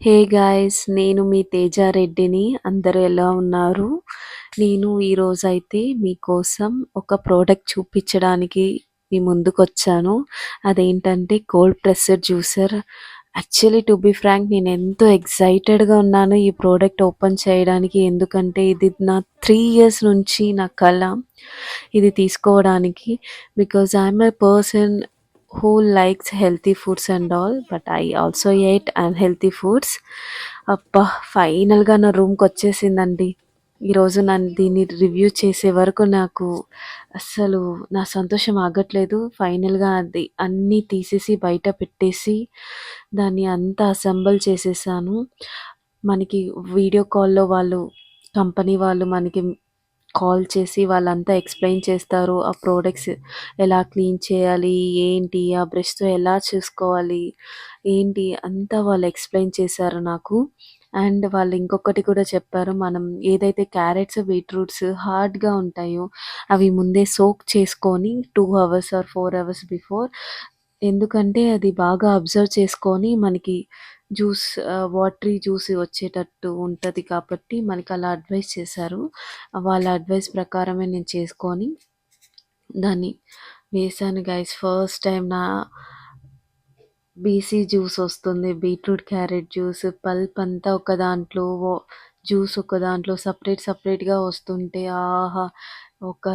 Hey guys! నేను మీ తేజారెడ్డిని. అందరూ ఎలా ఉన్నారు? నేను ఈరోజైతే మీకోసం ఒక ప్రోడక్ట్ చూపించడానికి మీ ముందుకొచ్చాను. అదేంటంటే cold pressed juicer. Actually to be frank నేనెంతో ఎక్సైటెడ్‌గా ఉన్నాను ఈ ప్రోడక్ట్ ఓపెన్ చేయడానికి. ఎందుకంటే ఇది నా 3 ఇయర్స్ నుంచి నా కల ఇది తీసుకోవడానికి. Because I'm a person who likes healthy foods and all, but I also ate unhealthy foods. అబ్బా! ఫైనల్‌గా నా రూమ్‌కొచ్చేసిందండి. ఈరోజు నన్ను దీన్ని రివ్యూ చేసే వరకు నాకు అస్సలు నా సంతోషం ఆగట్లేదు. ఫైనల్‌గా అది అన్నీ తీసేసి బయట పెట్టేసి దాన్ని అంతా అసెంబుల్ చేసేసాను. మనకి వీడియో కాల్‌లో వాళ్ళు కంపెనీ వాళ్ళు మనకి కాల్ చేసి వాళ్ళంతా ఎక్స్‌ప్లెయిన్ చేస్తారు. ఆ ప్రొడక్ట్స్ ఎలా క్లీన్ చేయాలి, ఏంటి, ఆ బ్రష్‌తో ఎలా చూసుకోవాలి, ఏంటి అంతా వాళ్ళు ఎక్స్‌ప్లెయిన్ చేశారు నాకు. అండ్ వాళ్ళు ఇంకొకటి కూడా చెప్పారు. మనం ఏదైతే క్యారెట్స్, బీట్రూట్స్ హార్డ్‌గా ఉంటాయో అవి ముందే సోక్ చేసుకొని 2 అవర్స్ ఆర్ 4 అవర్స్ బిఫోర్, ఎందుకంటే అది బాగా అబ్జర్వ్ చేసుకొని మనకి వాటరీ జ్యూస్ వచ్చేటట్టు ఉంటది కాబట్టి మనకలా అడ్వైస్ చేశారు. వాళ్ళ అడ్వైస్ ప్రకారమే నేను చేసుకొని దాన్ని వేశాను గైస్. ఫస్ట్ టైం నా బీసీ జ్యూస్ వస్తుంది. బీట్రూట్, క్యారెట్ జ్యూస్ పల్ప్ అంతా ఒక దాంట్లో, జ్యూస్ ఒక దాంట్లో సెపరేట్‌గా వస్తుంటే ఆహా! ఒక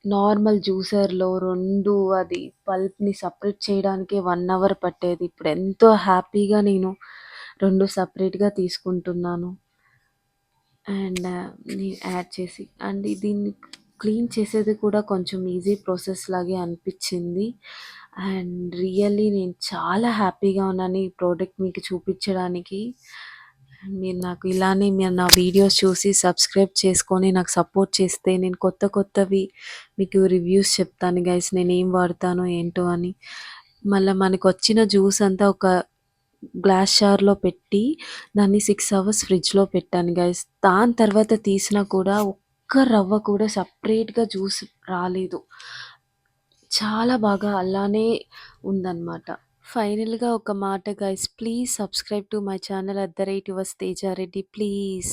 నార్మల్ జ్యూసర్‌లో 2 అది పల్ప్‌ని సెపరేట్ చేయడానికే 1 అవర్ పట్టేది. ఇప్పుడు ఎంతో హ్యాపీగా నేను 2 సెపరేట్‌గా తీసుకుంటున్నాను. అండ్ యాడ్ చేసి అండ్ దీన్ని క్లీన్ చేసేది కూడా కొంచెం ఈజీ ప్రాసెస్ లాగే అనిపించింది. అండ్ రియల్లీ నేను చాలా హ్యాపీగా ఉన్నాను ఈ ప్రోడక్ట్ మీకు చూపించడానికి. మీరు నా వీడియోస్ చూసి సబ్స్క్రైబ్ చేసుకొని నాకు సపోర్ట్ చేస్తే నేను కొత్తవి మీకు రివ్యూస్ చెప్తాను గైస్. నేనేం వాడతానో ఏంటో అని. మళ్ళీ మనకొచ్చిన జ్యూస్ అంతా ఒక గ్లాస్ జార్‌లో పెట్టి దాన్ని 6 అవర్స్ ఫ్రిడ్జ్‌లో పెట్టాను గైస్. దాని తర్వాత తీసినా కూడా ఒక్క రవ్వ కూడా సెపరేట్‌గా జ్యూస్ రాలేదు. చాలా బాగా అలానే ఉందన్నమాట. ఫైనల్‌గా ఒక మాట guys, please subscribe to my channel @yours Teja Reddy please.